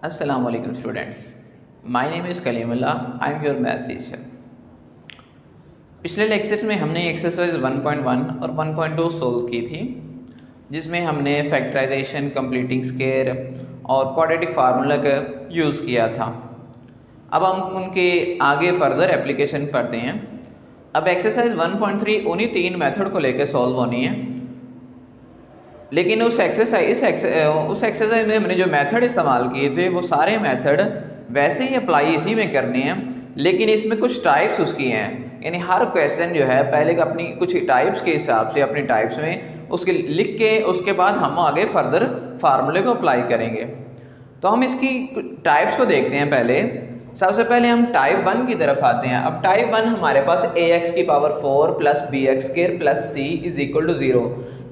Assalamu alaikum students. My name is Kalimullah. I am your math teacher. पिछले lecture में हमने exercise 1.1 और 1.2 solve की थी, जिसमें हमने फैक्टराइजेशन, कंप्लीटिंग स्क्वायर और क्वाड्रेटिक फार्मूला का यूज़ किया था। अब हम उनके आगे फर्दर एप्लीकेशन पढ़ते हैं। अब एक्सरसाइज 1.3 उन्हीं तीन मेथड को लेकर सॉल्व होनी है, लेकिन उस एक्सरसाइज में हमने जो मेथड इस्तेमाल किए थे वो सारे मेथड वैसे ही अप्लाई इसी में करने हैं, लेकिन इसमें कुछ टाइप्स उसकी हैं। यानी हर क्वेश्चन जो है पहले अपनी कुछ टाइप्स के हिसाब से अपनी टाइप्स में उसके लिख के उसके बाद हम आगे फर्दर फार्मूले को अप्लाई करेंगे। तो हम इसकी टाइप्स को देखते हैं। पहले सबसे पहले हम टाइप 1 की तरफ आते हैं। अब टाइप 1 हमारे पास ax की power 4 plus bx square plus c is equal to 0,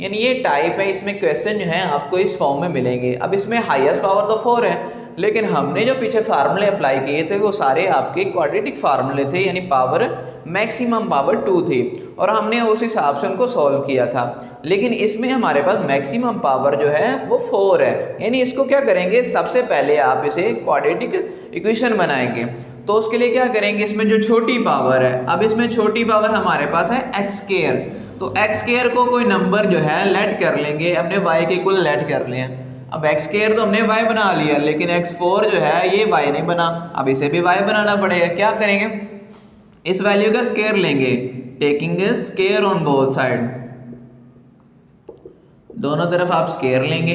यानी ये टाइप है। इसमें क्वेश्चन जो है आपको इस फॉर्म में मिलेंगे। अब इसमें हाईएस्ट पावर तो 4 है, लेकिन हमने जो पीछे फार्मूले अप्लाई किए थे वो सारे आपके क्वाड्रेटिक फार्मूले थे, यानी पावर मैक्सिमम पावर 2 थी और हमने उस हिसाब से उनको सॉल्व किया था। लेकिन इसमें हमारे पास मैक्सिमम पावर जो है वो 4 है, यानी इसको क्या करेंगे, सबसे पहले आप इसे क्वाड्रेटिक इक्वेशन बनाएंगे। तो उसके लिए क्या करेंगे, इसमें जो छोटी पावर है, अब इसमें छोटी पावर हमारे पास है एक्स स्क्वायर, तो एक्स स्क्वायर को कोई नंबर जो है लेट कर लेंगे, हमने y के इक्वल लेट कर लिया। अब एक्स स्क्वायर तो हमने y बना लिया, लेकिन x4 जो है ये y नहीं बना, अब इसे भी y बनाना पड़ेगा। क्या करेंगे, इस वैल्यू का स्क्वायर लेंगे, taking square on both side, दोनों तरफ आप स्क्वायर लेंगे।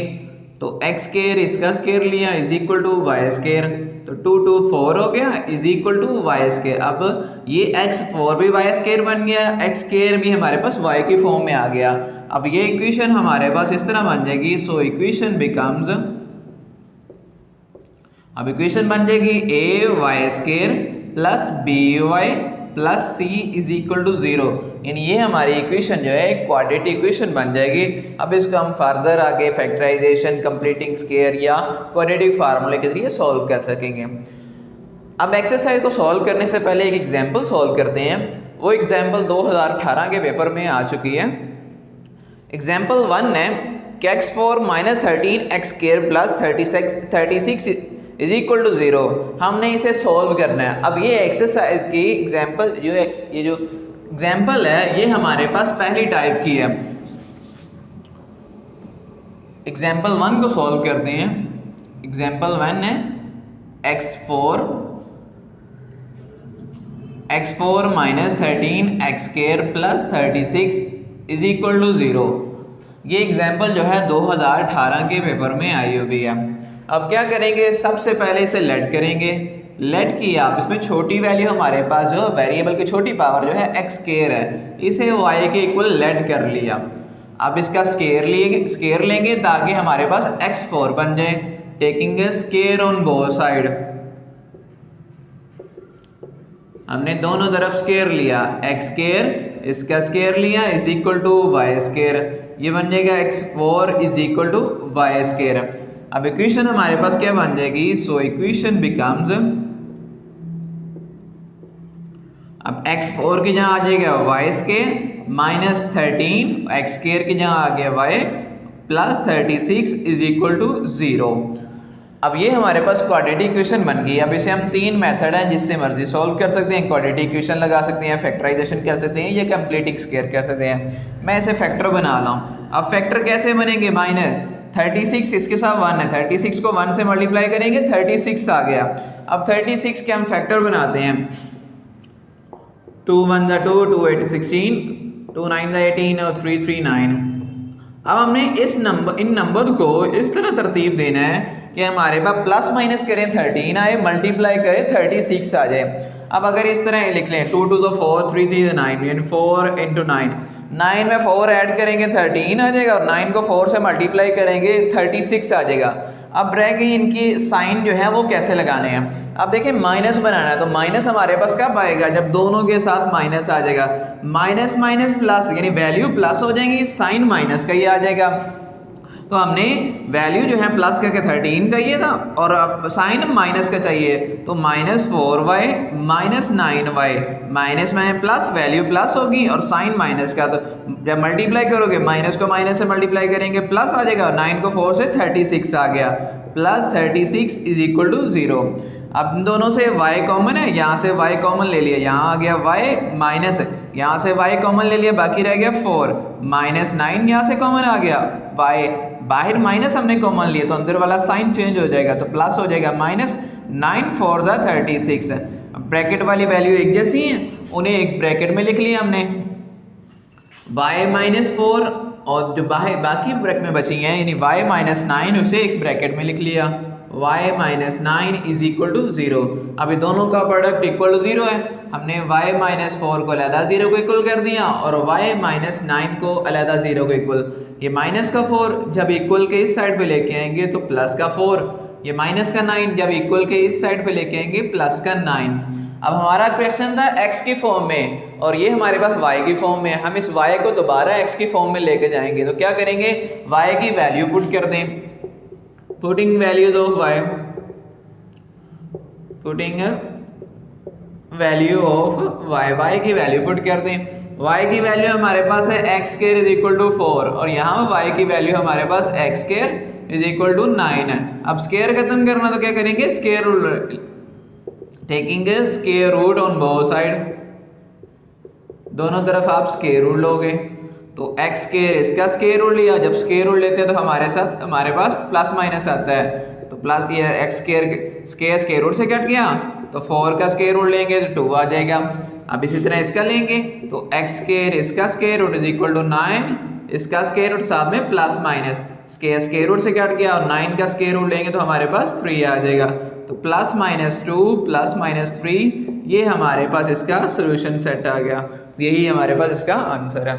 तो एक्स स्क्वायर इसका स्क्वायर लिया is equal to y square, तो 2 2 4 हो गया is equal to y square. अब ये x4 भी वाई स्क्वायर बन गया, x स्क्वायर भी हमारे पास y की फॉर्म में आ गया। अब ये इक्वेशन हमारे पास इस तरह बन जाएगी, सो इक्वेशन बिकम्स, अब इक्वेशन बन जाएगी a y square plus b y plus c is equal to 0, यानी ये हमारी इक्वेशन जो है एक क्वाड्रेटिक इक्वेशन बन जाएगी। अब इसको हम फर्दर आगे फैक्टराइजेशन, कंप्लीटिंग स्क्वायर या क्वाड्रेटिक फार्मूले के जरिए सॉल्व कर सकेंगे। अब एक्सरसाइज को सॉल्व करने से पहले एक एग्जांपल सॉल्व करते हैं। वो एग्जांपल 2018 के पेपर में आ चुकी है। एग्जांपल 1 है कि x4 minus 13 x square plus 36 is equal to 0। हमने इसे सॉल्व करना है। अब ये एक्सरसाइज की एग्जांपल जो है, ये जो एग्जांपल है ये हमारे पास पहली टाइप की है। एग्जांपल 1 को सॉल्व करते हैं। एग्जांपल 1 है x4 minus 13 x square plus 36 is equal to 0। ये एग्जांपल जो है 2018 के पेपर में आई हुई है। अब क्या करेंगे, सबसे पहले इसे लेट करेंगे। लेट किया, आप इसमें छोटी वैल्यू हमारे पास जो वेरिएबल की छोटी पावर जो है एक्स स्क्वायर है, इसे y के इक्वल लेट कर लिया। अब इसका स्क्वायर लेंगे ताकि हमारे पास x4 बन जाए, taking square on both side, हमने दोनों तरफ स्क्वायर लिया, एक्स स्क्वायर इसका स्क्वायर लिया is equal to y square, ये बन जाएगा x4 is equal to y square. अब इक्वेशन हमारे पास क्या बन जाएगी, सो इक्वेशन बिकम्स, अब x4 की जगह आ जाएगा y square minus 13 x square की जगह आ गया y plus 36 is equal to 0। अब ये हमारे पास क्वाड्रेटिक इक्वेशन बन गई। अब इसे हम तीन मेथड हैं जिससे मर्जी सॉल्व कर सकते हैं। क्वाड्रेटिक इक्वेशन लगा सकते हैं, फैक्टराइजेशन कर सकते हैं, या कंप्लीटिंग स्क्वायर कर सकते हैं। मैं इसे फैक्टर बना रहा हूँ। अब फैक्टर कैसे बनेंगे, माइनस 36 इसके साथ 1 है, 36 को 1 से मल्टीप्लाई करेंगे 36 आ गया। अब 36 के हम फैक्टर बनाते हैं, 2 1 2 2 8 16 2 9 18 और 3 3 9। अब हमने इन नंबर को इस तरह तरतीब देना है कि हमारे पास प्लस माइनस करें 13 आए, मल्टीप्लाई करें 36 आ जाए। अब अगर इस तरह लिख लें 2 2 तो 4 3 3 9, यानी 4 इंटू 9 में 4 ऐड करेंगे 13 आ जाएगा, और 9 को 4 से मल्टीप्लाई करेंगे 36 आ जाएगा। अब रह गई इनकी साइन जो है वो कैसे लगाने हैं। अब देखिए माइनस बनाना है, तो माइनस हमारे पास कब आएगा, जब दोनों के साथ माइनस आ जाएगा। माइनस माइनस प्लस, यानी वैल्यू प्लस हो जाएगी, साइन माइनस का ही आ जाएगा। तो हमने वैल्यू जो है प्लस करके 13 चाहिए था और अब साइन माइनस का चाहिए, तो -4y माइनस 9y, माइनस में प्लस, वैल्यू प्लस होगी और साइन माइनस का, तो जब मल्टीप्लाई करोगे माइनस को माइनस से मल्टीप्लाई करेंगे प्लस आ जाएगा, 9 को 4 से 36 आ गया, +36 इज इक्वल टू 0। अब इन दोनों से y कॉमन है, यहाँ से y कॉमन ले लिया, यहाँ आ गया y माइनस, यहाँ से y कॉमन ले लिया, बाकी रह गया 4 -9 यहाँ से कॉमन आ गया, y बाहर माइनस हमने कॉमन लिया तो अंदर वाला साइन चेंज हो जाएगा तो प्लस हो जाएगा, -9 4 ज़ा 36। ब्रैकेट वाली वैल्यू एक जैसी है, उन्हें एक ब्रैकेट में लिख लिया हमने, y -4 और जो बाकी ब्रैकेट में बची हैं यानी y -9 उसे एक ब्रैकेट में लिख लिया, y -9 इज इक्वल टू 0। अभी दोनों का प्रोडक्ट इक्वल टू 0 है, हमने y -4 को अलहदा 0 को इक्वल कर दिया और y -9 को अलहदा 0 को इक्वल। ये माइनस का 4 जब इक्वल के इस साइड पे लेके आएंगे तो प्लस का 4, ये माइनस का 9 जब इक्वल के इस साइड पे लेके आएंगे प्लस का 9। अब हमारा क्वेश्चन था x की फॉर्म में और ये हमारे पास y की फॉर्म में, हम इस y को दोबारा x की फॉर्म में लेके जाएंगे तो क्या करेंगे, y की वैल्यू पुट कर दें, putting values of y, putting value of y की वैल्यू पुट कर दें। y की वैल्यू हमारे पास है x² इज इक्वल टू 4 और यहाँ y की वैल्यू हमारे पास x² इज इक्वल टू 9 है। अब स्क्वायर खत्म करना तो क्या करेंगे, square root, taking square root on both side, दोनों तरफ आप स्क्वायर रूट लोगे तो x² इसका स्क्वायर रूट लिया, जब स्क्वायर रूट लेते हैं तो हमारे पास प्लस माइनस आता है तो प्लस ये x² स्क्वायर रूट से कट गया तो 4 का स्क्वायर रूट लेंगे तो 2 आ जाएगा। अब इसी तरह इसका लेंगे तो x² इसका square root is equal to 9, इसका स्क्वायर रूट साथ में प्लस माइनस, स्क्वायर रूट से कट गया और 9 का स्क्वायर रूट लेंगे तो हमारे पास 3 आ जाएगा तो +-2 +-3, ये हमारे पास इसका सोल्यूशन सेट आ गया, यही हमारे पास इसका आंसर है।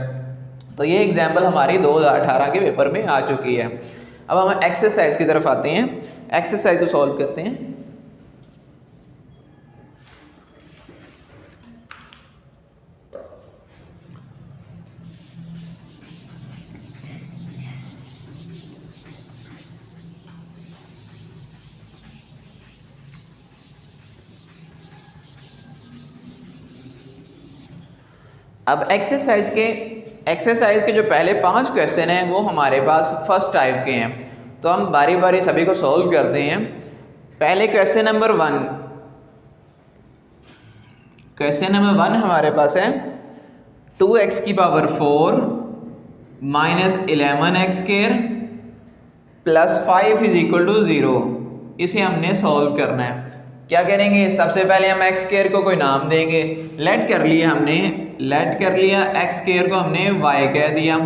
तो ये एग्जाम्पल हमारी 2018 के पेपर में आ चुकी है। अब हम एक्सरसाइज की तरफ आते हैं, एक्सरसाइज को सॉल्व करते हैं। अब एक्सरसाइज के जो पहले 5 क्वेश्चन हैं वो हमारे पास फर्स्ट टाइप के हैं तो हम बारी बारी सभी को सॉल्व करते हैं। पहले क्वेश्चन नंबर 1, हमारे पास है 2x की power 4 -11x² plus 5 is equal to 0। इसे हमने सॉल्व करना है। क्या करेंगे, सबसे पहले हम x² को कोई नाम देंगे, लेट कर लिया x² को हमने y कह दिया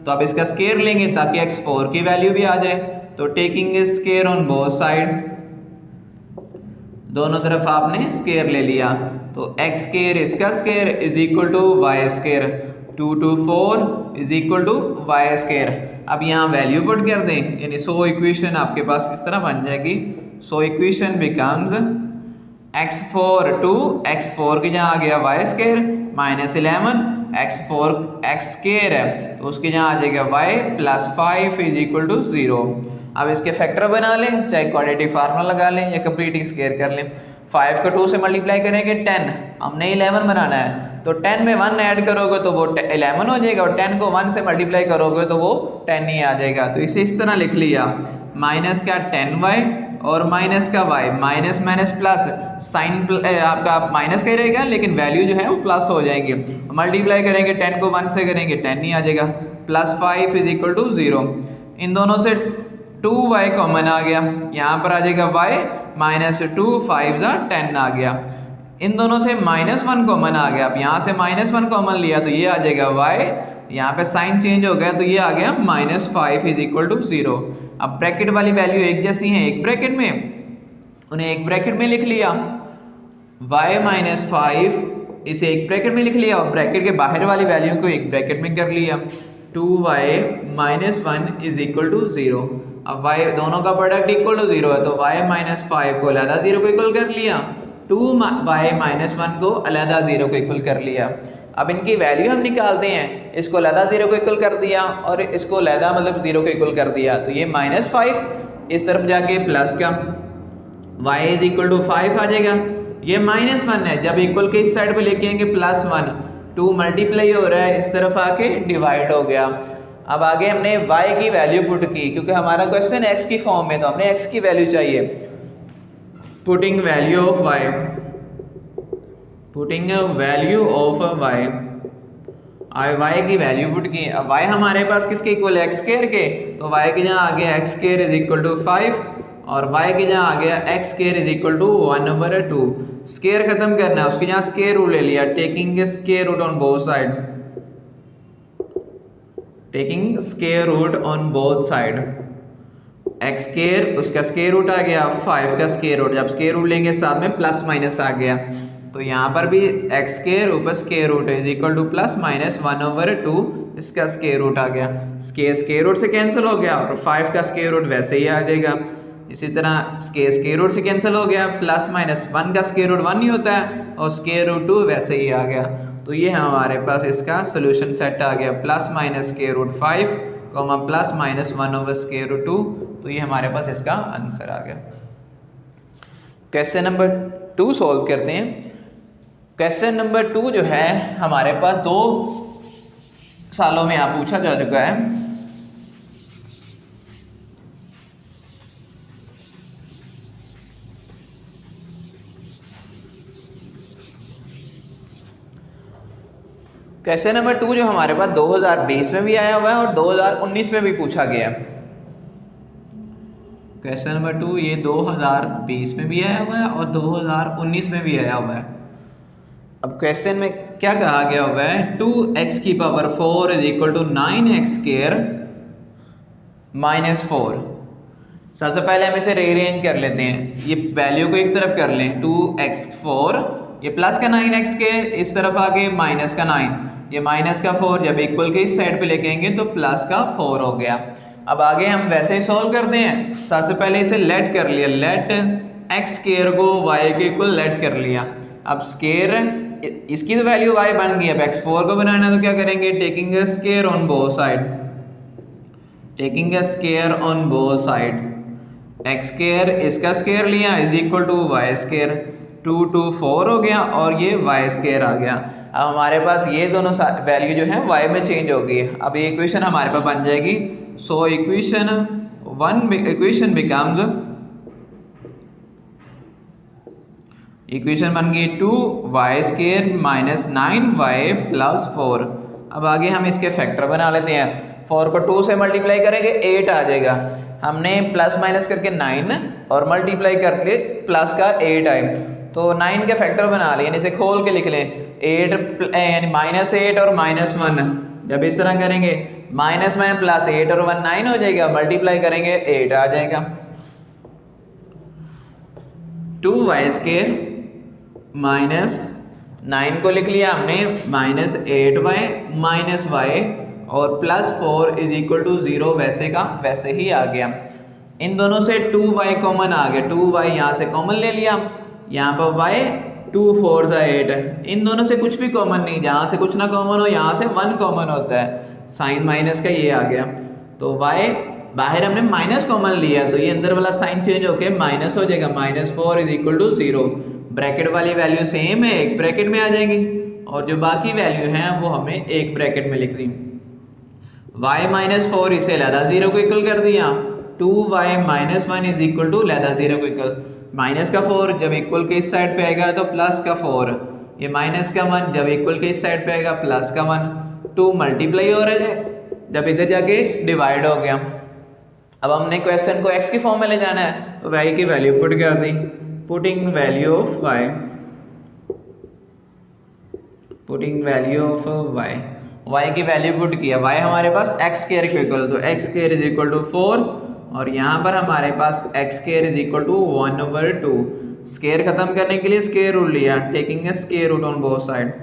तो अब इसका स्क्वायर लेंगे ताकि x4 की वैल्यू भी आ जाए तो taking square on both side, दोनों तरफ आपने स्क्वायर ले लिया तो x² इसका square is equal to y², 2 to 4 is equal to y²। अब यहाँ वैल्यू पुट कर दें यानी सो इक्वेशन आपके पास इस तरह बन जाएगी, so equation becomes x4 to x4 की जहाँ आ गया y² -11 x² है तो उसकी जहाँ आ जाएगा y plus 5 is equal to 0। अब इसके फैक्टर बना लें, चाहे क्वाड्रेटिक फार्मूला लगा लें या कंप्लीटिंग स्क्वायर कर लें। 5 को 2 से मल्टीप्लाई करेंगे 10, हमने 11 बनाना है तो 10 में 1 ऐड करोगे तो वो 11 हो जाएगा और 10 को 1 से मल्टीप्लाई करोगे तो वो 10 ही आ जाएगा। तो इसे इस तरह लिख लिया, माइनस का 10y और माइनस का y, minus minus plus, sign आपका माइनस का ही रहेगा लेकिन वैल्यू जो है वो प्लस हो जाएंगे। मल्टीप्लाई करेंगे 10 को 1 से करेंगे 10 ही आ जाएगा, प्लस 5 इज इक्वल टू 0। इन दोनों से 2y कॉमन आ गया, यहाँ पर आ जाएगा y -2 5 ज़ा 10 आ गया। इन दोनों से -1 कॉमन आ गया, अब यहाँ से -1 कॉमन लिया तो ये आ जाएगा y, यहाँ पे साइन चेंज हो गया तो ये आ गया -5 इज इक्वल टू 0। अब ब्रैकेट वाली वैल्यू एक जैसी है, एक ब्रैकेट में, उन्हें एक ब्रैकेट में लिख लिया, y -5 इसे एक ब्रैकेट में लिख लिया और ब्रैकेट के बाहर वाली वैल्यू को एक ब्रैकेट में कर लिया, 2y -1 इज इक्वल टू 0। अब y दोनों का प्रोडक्ट इक्वल टू 0 है तो y -5 को अलहदा 0 को इक्वल कर लिया, 2y -1 को अलहदा 0 को इक्वल कर लिया। अब इनकी वैल्यू हम निकालते हैं, इसको अलहदा 0 को इक्वल कर दिया और इसको अलहदा मतलब 0 को इक्वल कर दिया तो ये -5 इस तरफ जाके प्लस का y इज इक्वल टू 5 आ जाएगा, ये -1 है जब इक्वल के इस साइड पे लेके आएंगे +1, 2 मल्टीप्लाई हो रहा है इस तरफ आके डिवाइड हो गया अब आगे हमने y की वैल्यू पुट की, क्योंकि हमारा क्वेश्चन x की फॉर्म में, तो हमने x की वैल्यू चाहिए। Putting value of y, putting value of y, y की वैल्यू पुट की। अब y हमारे पास किसके इक्वल है, x स्क्वायर के, तो y के जहाँ आ गया x square is equal to 5 और y के जहाँ आ गया x square is equal to 1/2। Square खत्म करना है, उसके जहाँ स्क्वायर रूट ले लिया, taking square root on both side, taking square root on both side. x square उसका स्क्वायर रूट आ गया, 5 का स्क्वायर रूट, जब स्क्वायर रूट लेंगे साथ में प्लस माइनस आ गया, तो यहाँ पर भी x स्क्वायर ऊपर square root is equal to plus minus 1/2 इसका स्क्वायर रूट आ गया। स्क्वायर रूट से कैंसिल हो गया और 5 का स्क्वायर रूट वैसे ही आ जाएगा। इसी तरह स्क्वायर रूट से कैंसिल हो गया, प्लस माइनस 1 का स्क्वायर रूट 1 ही होता है और स्क्वायर रूट 2 वैसे ही आ गया। तो ये हमारे पास इसका सोल्यूशन सेट आ गया, plus minus square root 5 comma plus minus 1/2। तो ये हमारे पास इसका आंसर आ गया। क्वेश्चन नंबर 2 सॉल्व करते हैं। क्वेश्चन नंबर 2 जो है हमारे पास 2 सालों में यहाँ पूछा जा चुका है। क्वेश्चन नंबर 2 जो हमारे पास 2020 में भी आया हुआ है और 2019 में भी पूछा गया। क्वेश्चन नंबर 2 ये 2020 में भी आया हुआ है और 2019 में भी आया हुआ है। अब क्वेश्चन में क्या कहा गया हुआ है, 2x की power 4 is equal to 9x square minus 4। सबसे पहले हम इसे रीअरेंज कर लेते हैं, ये वैल्यू को एक तरफ कर लें, 2x4 ये प्लस का 9x स्क्वायर, इस तरफ आगे माइनस का 9, ये माइनस का 4 जब इक्वल के इस साइड पे लेके आएंगे तो प्लस का 4 हो गया। अब आगे हम वैसे ही सॉल्व करते हैं। सबसे पहले इसे लेट कर लिया, लेट x स्क्वायर को y के इक्वल लेट कर लिया। अब स्क्वायर इसकी तो वैल्यू y बन गई, अब x4 को बनाना है तो क्या करेंगे, taking a square on both side, taking a square on both side, x square इसका स्क्वायर लिया is equal to y square, 2 2 4 हो गया और ये y स्क्वायर आ गया। अब हमारे पास ये दोनों वैल्यू जो है y में चेंज हो गई है। अब ये इक्वेशन हमारे पास बन जाएगी, सो इक्वेशन बिकम्स, इक्वेशन बन गई 2y square minus 9y plus 4। अब आगे हम इसके फैक्टर बना लेते हैं। 4 को 2 से मल्टीप्लाई करेंगे 8 आ जाएगा। हमने प्लस माइनस करके 9 और मल्टीप्लाई करके प्लस का 8 आए, तो 9 के फैक्टर बना लिए, इसे खोल के लिख लें, 8 यानी माइनस 8 और माइनस 1। जब इस तरह करेंगे माइनस में प्लस 8 और 1 9 हो जाएगा, मल्टीप्लाई करेंगे 8 आ जाएगा। 2y स्क्वायर माइनस 9 को लिख लिया हमने माइनस 8y माइनस y और प्लस 4 इज इक्वल टू 0 वैसे का वैसे ही आ गया। इन दोनों से 2y कॉमन आ गया, 2y यहाँ से कॉमन ले लिया, यहाँ पर y 2 4 8, इन दोनों से कुछ भी कॉमन नहीं, जहाँ से कुछ ना कॉमन हो यहाँ से 1 कॉमन होता है, साइन माइनस का ये आ गया। तो y बाहर हमने माइनस कॉमन लिया तो ये अंदर वाला साइन चेंज होके माइनस हो जाएगा, minus 4 is equal to 0। Bracket वाली वैल्यू सेम है, एक ब्रैकेट में आ जाएगी और जो बाकी वैल्यू है वो हमने एक ब्रैकेट में लिख दी। y माइनस 4 इसे अलहदा 0 को इक्वल कर दिया, 2y minus 1 is equal to अलहदा 0 को इक्वल, माइनस का 4 जब इक्वल के इस साइड पे आएगा तो प्लस का 4, ये माइनस का 1 जब इक्वल के इस साइड पे आएगा प्लस का 1, 2 मल्टीप्लाई हो रहा है जब इधर जाके डिवाइड हो गया। अब हमने क्वेश्चन को x की फॉर्म में ले जाना है तो y की वैल्यू पुट कर दी, putting value of y, putting value of y की वैल्यू पुट किया, y हमारे पास x स्क्वायर के इक्वल, तो x square is equal to 4 और यहाँ पर हमारे पास x square is equal to 1/2। Square खत्म करने के लिए स्क्वायर रूट लिया, taking a square root on both side,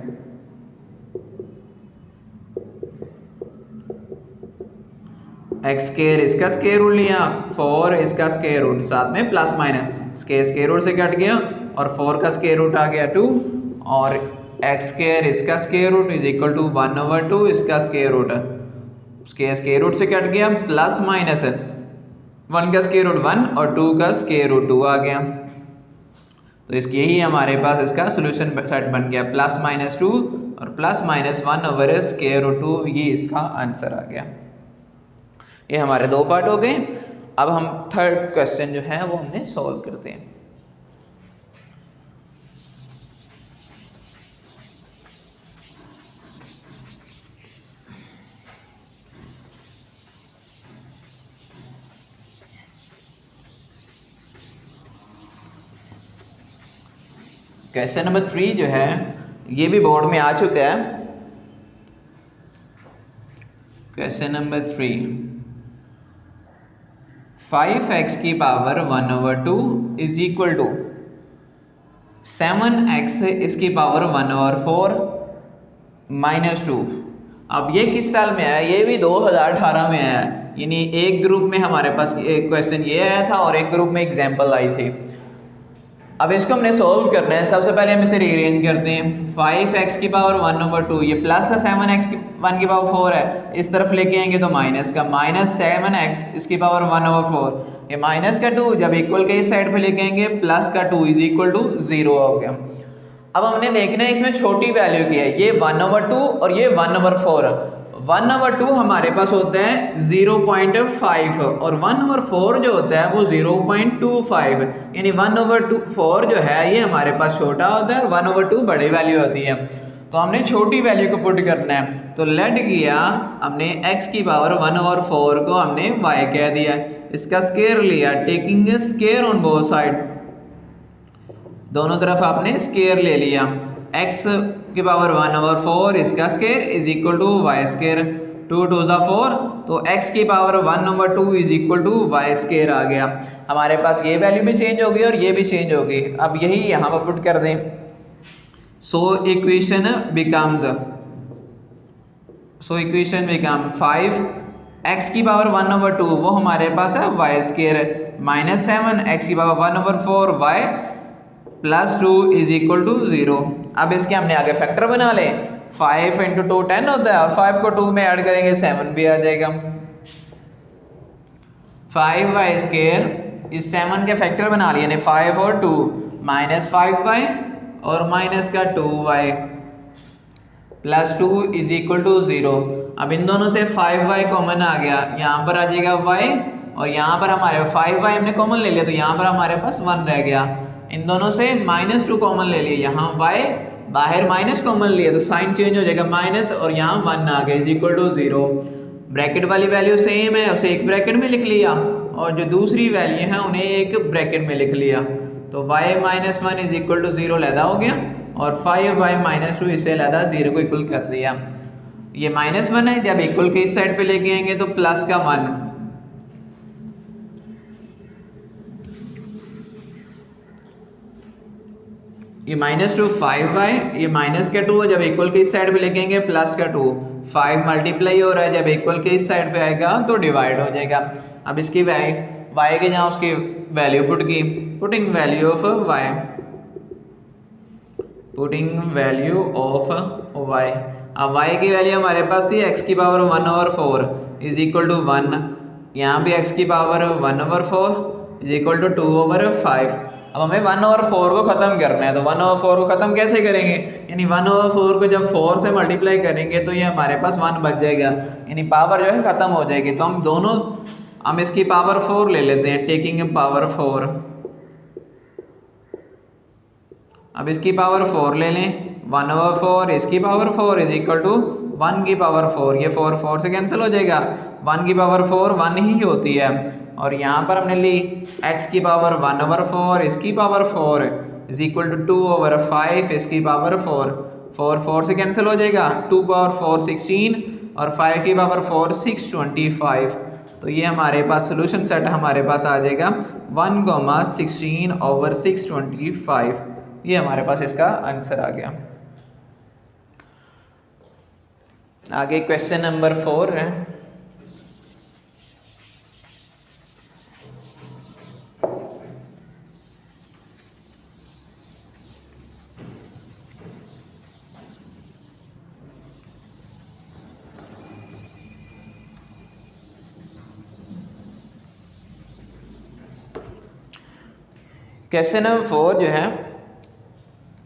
x square इसका स्क्वायर रूट लिया, 4 इसका स्क्वायर रूट, साथ में प्लस माइनस, स्क्वायर रूट से कट गया और 4 का स्क्वायर रूट आ गया 2 और x स्क्वायर इसका square root is equal to 1/2 इसका स्क्वायर रूट, स्क्वायर रूट से कट गया, प्लस माइनस 1 का स्क्वायर रूट 1 और 2 का स्क्वायर रूट 2 आ गया। तो इसकी यही हमारे पास इसका सोल्यूशन सेट बन गया, प्लस माइनस 2 और plus minus 1 over square root 2, ये इसका आंसर आ गया। ये हमारे 2 पार्ट हो गए। अब हम थर्ड क्वेश्चन जो है वो हमने सॉल्व करते हैं। क्वेश्चन नंबर 3 जो है ये भी बोर्ड में आ चुका है। क्वेश्चन नंबर 3, 5x की power 1/2 is equal to 7x इसकी पावर 1/4 -2। अब ये किस साल में आया? ये भी 2018 में आया है। यानी एक ग्रुप में हमारे पास एक क्वेश्चन ये आया था और एक ग्रुप में एग्जाम्पल आई थी। अब इसको हमने सोल्व करना है। सबसे पहले हम इसे रीअरेंज करते हैं। 5x की पावर 1/2, ये प्लस है 7x की 1 की पावर 4 है, इस तरफ लेके आएंगे तो माइनस का, -7x इसकी पावर 1/4, ये माइनस का 2 जब इक्वल के इस साइड पे लेके आएंगे प्लस का 2 इज इक्वल टू 0 हो गया। अब हमने देखना है इसमें छोटी वैल्यू की है, ये 1/2 और ये 1/4। 1/2 हमारे पास होता है 0.5 और 1/4 जो होता है वो 0.25, यानी 1/4 जो है ये हमारे पास छोटा होता है और 1/2 बड़ी वैल्यू होती है। तो हमने छोटी वैल्यू को पुट करना है। तो लेट किया हमने x की पावर 1/4 को हमने y कह दिया, इसका स्केयर लिया, taking square on both side, दोनों तरफ आपने स्केयर ले लिया। x की पावर 1/4 इसका square is equal to Y square, 2 to the 4, तो x की power 1/2 is equal to Y square आ गया। हमारे पास ये वैल्यू भी चेंज होगी और ये भी चेंज होगी। अब यही यहाँ पर पुट कर दें। सो इक्वेशन बिकम्स 5x की पावर 1/2 वो हमारे पास है वाई स्केयर, -7x की power 1/4 y +2 is equal to 0। अब इसके हमने आगे फैक्टर बना ले। 5 × 2 10 होता है और 5 को 2 में ऐड करेंगे 7 भी आ जाएगा। 5y² इस 7 के फैक्टर बना लिए, यानी 5 और 2 -5y और माइनस का 2y +2 इज इक्वल टू 0। अब इन दोनों से 5y कॉमन आ गया, यहाँ पर आ जाएगा y और यहाँ पर हमारे 5y हमने कॉमन ले लिया तो यहाँ पर हमारे पास 1 रह गया। इन दोनों से -2 कॉमन ले लिए, यहाँ y बाहर माइनस कॉमन लिए तो साइन चेंज हो जाएगा माइनस और यहाँ 1 आ गया इज इक्वल टू 0। ब्रैकेट वाली वैल्यू सेम है, उसे एक ब्रैकेट में लिख लिया और जो दूसरी वैल्यू है उन्हें एक ब्रैकेट में लिख लिया। तो y - 1 इज इक्वल टू 0 लैदा हो गया और 5y - 2 इसे लैदा 0 को इक्वल कर दिया। ये -1 है, जब इक्वल के इस साइड पे लेके आएंगे तो प्लस का 1, ये -2 5y, ये माइनस का 2 है, जब इक्वल के इस साइड पे लेके आएंगे प्लस का 2, 5 मल्टीप्लाई हो रहा है, जब इक्वल के इस साइड पे आएगा तो डिवाइड हो जाएगा। अब इसकी y के जहाँ उसकी वैल्यू पुट की, पुटिंग वैल्यू ऑफ y, अब y की वैल्यू हमारे पास थी x की पावर 1/4 इज इक्वल टू 1, यहाँ भी x की पावर 1/4 इज इक्वल टू 2/5। अब हमें 1/4 को ख़त्म करना है, तो 1/4 को ख़त्म कैसे करेंगे, यानी 1/4 को जब 4 से मल्टीप्लाई करेंगे तो ये हमारे पास 1 बच जाएगा, यानी पावर जो है ख़त्म हो जाएगी। तो हम इसकी पावर 4 ले लेते हैं, टेकिंग पावर 4। अब इसकी पावर 4 ले लें, 1/4 इसकी पावर 4 इज इक्वल टू 1 की पावर 4, ये 4 से कैंसिल हो जाएगा, 1 की पावर 4 1 ही होती है। और यहाँ पर हमने ली x की पावर 1/4 इसकी पावर 4 इज इक्वल टू 2/5 इसकी पावर 4 से कैंसिल हो जाएगा, 2 पावर 4 16 और 5 की पावर 4 625। तो ये हमारे पास सोल्यूशन सेट हमारे पास आ जाएगा 1,16/625। ये हमारे पास इसका आंसर आ गया। आगे क्वेश्चन नंबर 4 है। क्वेश्चन नंबर 4 जो है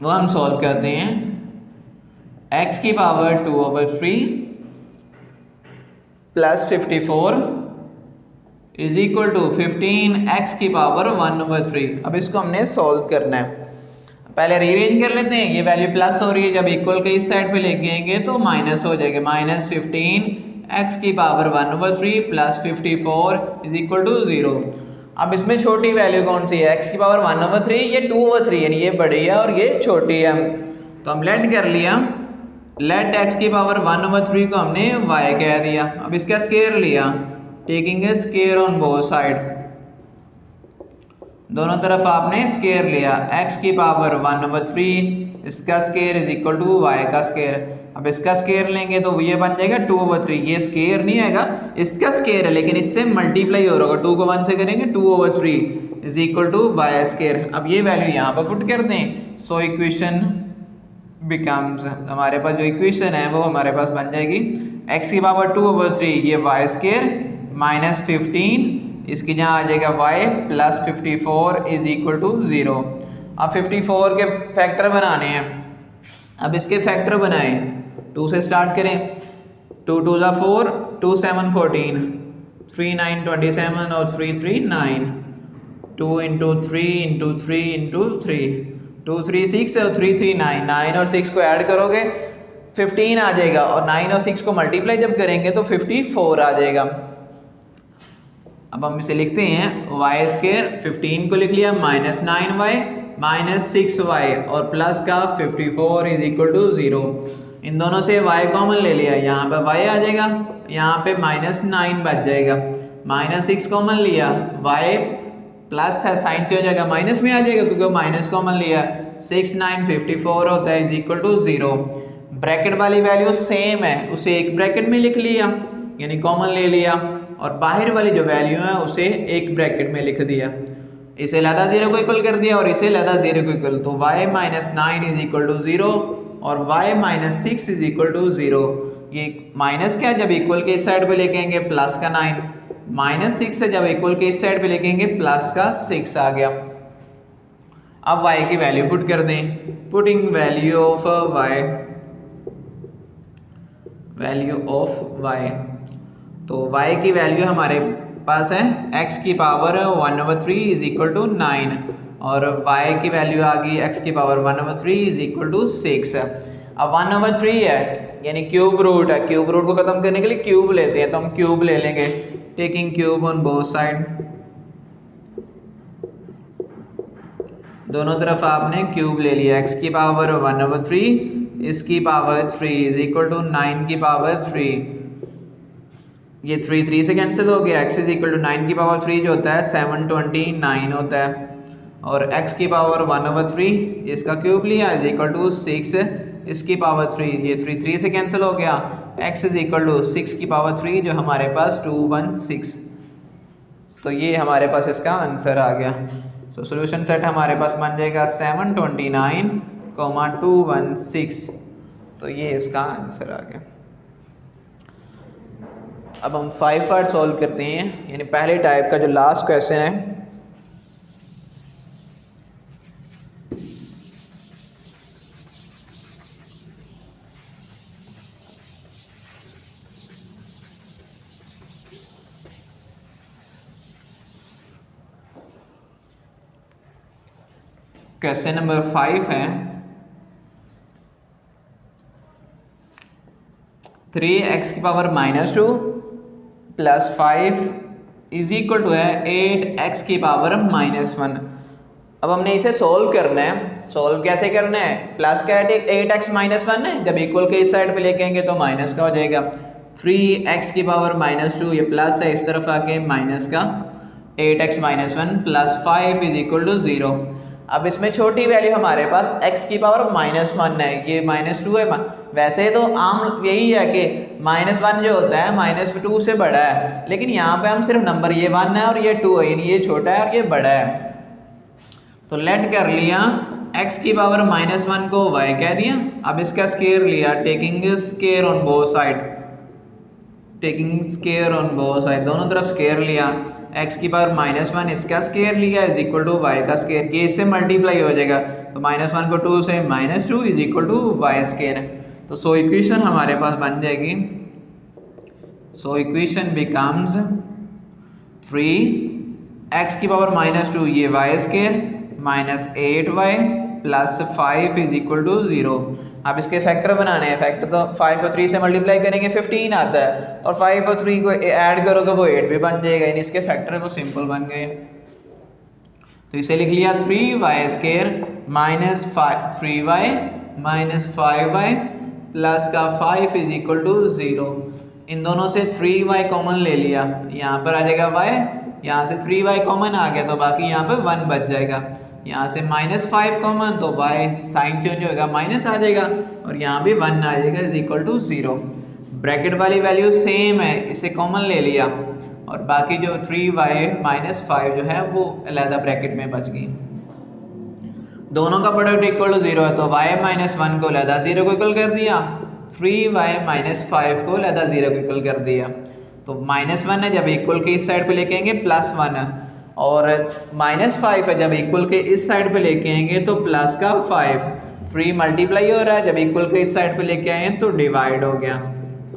वो हम सॉल्व करते हैं। x की power 2/3 + 54 is equal to 15x की पावर 1/3। अब इसको हमने सॉल्व करना है। पहले रीअरेंज कर लेते हैं। ये वैल्यू प्लस हो रही है, जब इक्वल के इस साइड पे लेके आएंगे तो माइनस हो जाएगा। माइनस 15x की power 1/3 plus 54 is equal to 0। अब इसमें छोटी वैल्यू कौन सी है? x की पावर 1/3, ये 2/3 यानी ये बड़ी है और ये छोटी है। तो हम लेट कर लिया, लेट x की पावर 1/3 को हमने y कह दिया। अब इसका स्केयर लिया, taking a square on both side, दोनों तरफ आपने स्केयर लिया। x की पावर 1/3, इसका square is equal to y का स्केयर। अब इसका स्केयर लेंगे तो ये बन जाएगा 2/3। ये स्केयर नहीं आएगा, इसका स्केयर है, लेकिन इससे मल्टीप्लाई हो रहा होगा। 2 को 1 से करेंगे 2/3 is equal to y square. अब ये वैल्यू यहाँ पर पुट कर दें। सो इक्वेशन बिकम्स, हमारे पास जो इक्वेशन है वो हमारे पास बन जाएगी x की पावर 2/3, ये y स्केयर माइनस 15, इसकी जहाँ आ जाएगा y plus 54 is equal to 0। अब 54 के फैक्टर बनाने हैं। अब इसके फैक्टर बनाए, 2 से स्टार्ट करें। 2 2 ज़ा 4, 2 7 14, 3 9 27 और 3 3 9, 2 इंटू 3 इंटू 3 इंटू 3, 2 3 6 और 3 3 9, 9 और 6 को ऐड करोगे 15 आ जाएगा, और 9 और 6 को मल्टीप्लाई जब करेंगे तो 54 आ जाएगा। अब हम इसे लिखते हैं y स्केयर, 15 को लिख लिया माइनस 9y माइनस 6y और प्लस का 54 इज इक्वल टू 0। इन दोनों से y कॉमन ले लिया, यहाँ पे y आ जाएगा, यहाँ पे माइनस 9 बच जाएगा। माइनस 6 कॉमन लिया, y प्लस है, साइन चेंज हो जाएगा, माइनस में आ जाएगा क्योंकि माइनस कॉमन लिया। 6 9 54 होता है इज इक्वल टू 0। ब्रैकेट वाली वैल्यू सेम है, उसे एक ब्रैकेट में लिख लिया यानी कॉमन ले लिया, और बाहर वाली जो वैल्यू है उसे एक ब्रैकेट में लिख दिया। इसे लहदा 0 को इक्वल कर दिया और इसे लहदा 0 को इक्वल, तो y minus 9 is equal to 0 और y minus 6 is equal to 0। ये माइनस क्या, जब इक्वल के इस साइड पे लेके आएंगे प्लस का 9, माइनस 6 से जब इक्वल के इस साइड पे लेके आएंगे प्लस का 6 आ गया। अब y की वैल्यू पुट कर दें। Putting value of y, value of y, तो y की वैल्यू हमारे पास है x की पावर 1/3 इज इक्वल टू 9 और y की वैल्यू आ गई x की पावर 1/3 इज इक्वल टू 6। अब 1/3 है यानी क्यूब रूट है, क्यूब रूट को खत्म करने के लिए क्यूब लेते हैं, तो हम क्यूब ले लेंगे, taking cube on both side, दोनों तरफ आपने क्यूब ले लिया। x की पावर 1/3, इसकी पावर 3 इज इक्वल टू 9 की पावर 3, ये 3 3 से कैंसिल हो गया। x इज इक्वल टू 9 की पावर 3 जो होता है 729 होता है, और x की पावर 1/3 इसका क्यूब लिया इज इक्वल टू 6, इसकी पावर 3, ये 3 3 से कैंसिल हो गया। x इज इक्वल टू 6 की पावर 3 जो हमारे पास 216, तो ये हमारे पास इसका आंसर आ गया। सो सोल्यूशन सेट हमारे पास बन जाएगा 729, 216, तो ये इसका आंसर आ गया। अब हम 5 पार्ट सॉल्व करते हैं, यानी पहले टाइप का जो लास्ट क्वेश्चन है। क्वेश्चन नंबर 5 है 3x की power -2 plus 5 is equal to है 8x की पावर -1। अब हमने इसे सोल्व करना है। सोल्व कैसे करना है? प्लस का 8x -1 है, जब इक्वल के इस साइड पे लेके आएंगे तो माइनस का हो जाएगा। 3x की पावर -2 ये प्लस है, इस तरफ आके माइनस का 8x -1 plus 5 is equal to 0। अब इसमें छोटी वैल्यू हमारे पास x की पावर -1 है, ये -2 है। वैसे तो आम यही है कि -1 जो होता है -2 से बड़ा है, लेकिन यहाँ पे हम सिर्फ नंबर ये 1 है और ये 2 है, यानी ये छोटा है और ये बड़ा है। तो लेट कर लिया x की पावर -1 को y कह दिया। अब इसका स्केयर लिया, taking square on both side, taking square on both side, दोनों तरफ स्केयर लिया। x की पावर -1 इसका स्केयर लिया इज इक्वल टू y का स्केयर, ये इससे मल्टीप्लाई हो जाएगा, तो -1 को 2 से -2 is equal to y square. तो सो इक्वेशन हमारे पास बन जाएगी, सो इक्वेशन बिकम्स 3x की पावर -2 ये y square minus 8y plus 5 is equal to 0। अब इसके फैक्टर बनाने हैं। फैक्टर तो 5 को 3 से मल्टीप्लाई करेंगे 15 आता है, और 5 और 3 को ऐड करोगे वो 8 भी बन जाएगा, यानी इसके फैक्टर वो सिंपल बन गए। तो इसे लिख लिया 3y square minus 3y minus 5y plus का 5 इज इक्वल टू 0। इन दोनों से 3y कॉमन ले लिया, यहाँ पर आ जाएगा y, यहाँ से 3y कॉमन आ गया तो बाकी यहाँ पे 1 बच जाएगा। यहाँ से -5 कॉमन तो y साइन चेंज होगा, माइनस आ जाएगा, और यहाँ भी 1 आ जाएगा इज इक्वल टू 0। ब्रैकेट वाली वैल्यू सेम है, इसे कॉमन ले लिया, और बाकी जो 3y माइनस 5 जो है वो अलहदा ब्रैकेट में बच गई। दोनों का प्रोडक्ट इक्वल टू 0 है तो y माइनस 1 को अलहदा 0 को इक्वल कर दिया, 3y माइनस 5 को अलहदा 0 को इक्वल कर दिया। तो -1 है, जब इक्वल के इस साइड पे लेके आएंगे +1 है, और -5 है, जब इक्वल के इस साइड पे लेके आएंगे तो प्लस का 5। 3 मल्टीप्लाई हो रहा है, जब इक्वल के इस साइड पे लेके आए तो डिवाइड हो गया।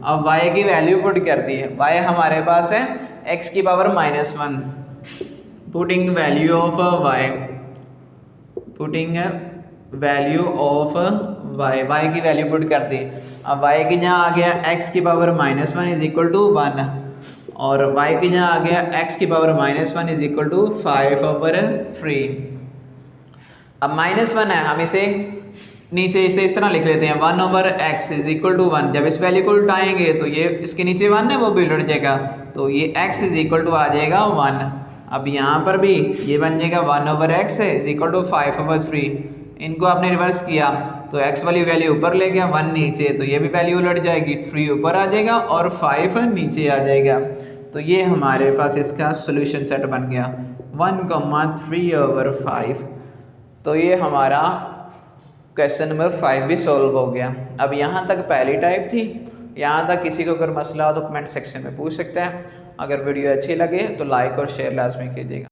अब y की वैल्यू पुट कर दी है, y हमारे पास है x की power -1। Putting value of y, putting value of y की वैल्यू पुट कर दी। अब y की जहाँ आ गया x की पावर -1 इज इक्वल टू 1, और y की जहाँ आ गया x की पावर -1 इज इक्वल टू 5/3। अब -1 है, हम इसे नीचे इसे इस तरह लिख लेते हैं 1/x इज इक्वल टू 1। जब इस वैल्यू को उल्टाएंगे तो ये इसके नीचे 1 है वो भी उलट जाएगा, तो ये x इज इक्वल टू आ जाएगा 1। अब यहाँ पर भी ये बन जाएगा 1/x है इज इक्वल टू 5/3। इनको आपने रिवर्स किया तो x वाली वैल्यू ऊपर ले गया, 1 नीचे, तो ये भी वैल्यू उलट जाएगी, 3 ऊपर आ जाएगा और 5 नीचे आ जाएगा। तो ये हमारे पास इसका सोल्यूशन सेट बन गया 1,3/5। तो ये हमारा क्वेश्चन नंबर 5 भी सॉल्व हो गया। अब यहाँ तक पहली टाइप थी। यहाँ तक किसी को अगर मसला हो तो कमेंट सेक्शन में पूछ सकते हैं। अगर वीडियो अच्छी लगे तो लाइक और शेयर लाजमी कीजिएगा।